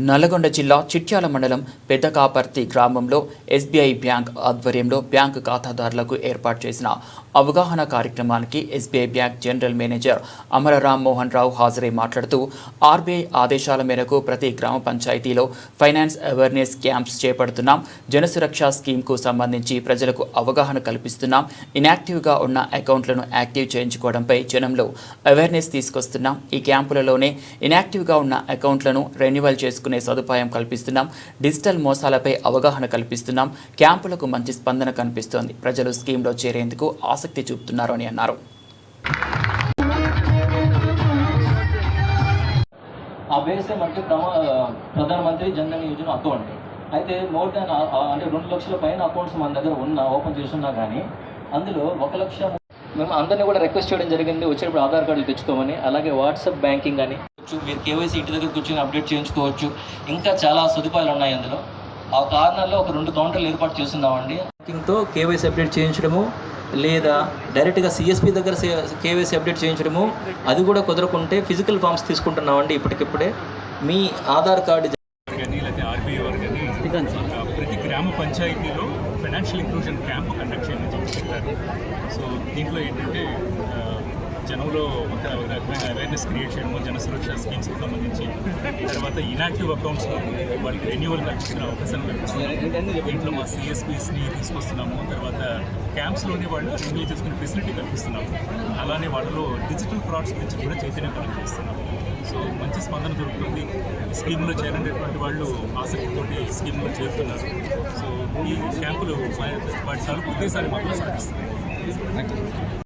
నల్లగొండ జిల్లా చిట్యాల మండలం పెద్దకాపర్తి గ్రామంలో ఎస్బీఐ బ్యాంక్ ఆధ్వర్యంలో బ్యాంకు ఖాతాదారులకు ఏర్పాటు చేసిన అవగాహన కార్యక్రమానికి ఎస్బీఐ బ్యాంక్ జనరల్ మేనేజర్ అమర రామ్ మోహన్ రావు హాజరై మాట్లాడుతూ ఆర్బీఐ ఆదేశాల మేరకు ప్రతి గ్రామ పంచాయతీలో ఫైనాన్స్ అవేర్నెస్ క్యాంప్స్ చేపడుతున్నాం. జనసురక్ష స్కీమ్కు సంబంధించి ప్రజలకు అవగాహన కల్పిస్తున్నాం. ఇన్యాక్టివ్గా ఉన్న అకౌంట్లను యాక్టివ్ చేయించుకోవడంపై జనంలో అవేర్నెస్ తీసుకొస్తున్నాం. ఈ క్యాంపులలోనే ఇన్యాక్టివ్గా ఉన్న అకౌంట్లను రెన్యువల్ చేసుకునే సదుపాయం కల్పిస్తున్నాం. డిజిటల్ మోసాలపై అవగాహన కల్పిస్తున్నాం. క్యాంపులకు మంచి స్పందన కనిపిస్తోంది. ప్రజలు స్కీమ్లో చేరేందుకు ఆసక్తి చూపుతున్నారు అని అన్నారు. ఆ బేసిక్ అంటే ప్రధానమంత్రి జన్ధన్ యోజన అకౌంట్ అయితే మోర్ దాన్ అంటే 2 లక్షల పైన అకౌంట్స్ మన దగ్గర ఓపెన్ చేస్తున్నా కానీ అందులో 1 లక్ష మేము అందరినీ కూడా రిక్వెస్ట్ చేయడం జరిగింది వచ్చేటప్పుడు ఆధార్ కార్డులు తెచ్చుకోమని. అలాగే వాట్సాప్ బ్యాంకింగ్ అని మీరు కేవైసీ ఇంటి దగ్గర కూర్చొని అప్డేట్ చేయించుకోవచ్చు. ఇంకా చాలా సదుపాయాలు ఉన్నాయి అందులో. ఆ కారణాల్లో ఒక 2 కౌంటర్లు ఏర్పాటు చేస్తున్నామండి. బ్యాంకింగ్తో కేవైసీ అప్డేట్ చేయించడము లేదా డైరెక్ట్గా సిఎస్పి దగ్గర కేవైసీ అప్డేట్ చేయించడము, అది కూడా కుదరకుంటే ఫిజికల్ ఫామ్స్ తీసుకుంటున్నామండి. ఇప్పటికిప్పుడే మీ ఆధార్ కార్డు కానీ లేకపోతే ఆర్బీఐ వారు కానీ ప్రతి గ్రామ పంచాయతీలో ఫైనాన్షియల్ ఇంక్లూజన్ క్యాంప్ కండక్ట్ చేయమని చెప్పారు. సో దీంట్లో ఏంటంటే జనంలో ఒక రకమైన అవేర్నెస్ క్రియేట్ చేయడము, జనసురక్ష స్కీమ్స్కి సంబంధించి, తర్వాత ఇన్యాక్టివ్ అకౌంట్స్ వాళ్ళకి రెన్యువల్ కల్పించిన అవకాశం కల్పిస్తున్నాము. దీంట్లో మా సిఎస్పీస్ని తీసుకొస్తున్నాము. తర్వాత క్యాంప్స్లోనే వాళ్ళు రెన్యువల్ చేసుకునే ఫెసిలిటీ కల్పిస్తున్నాము. అలానే వాళ్ళలో డిజిటల్ ఫ్రాడ్స్ గురించి కూడా చైతన్యం కల్పిస్తున్నాము. సో మంచి స్పందన దొరుకుతుంది. స్కీమ్లో చేరినటువంటి వాళ్ళు ఆసక్తితోటి స్కీమ్లో చేరుతున్నారు. సో ఈ క్యాంపులు వాటి సార్లు ఉద్దేశాన్ని మాత్రం సాధిస్తున్నాయి.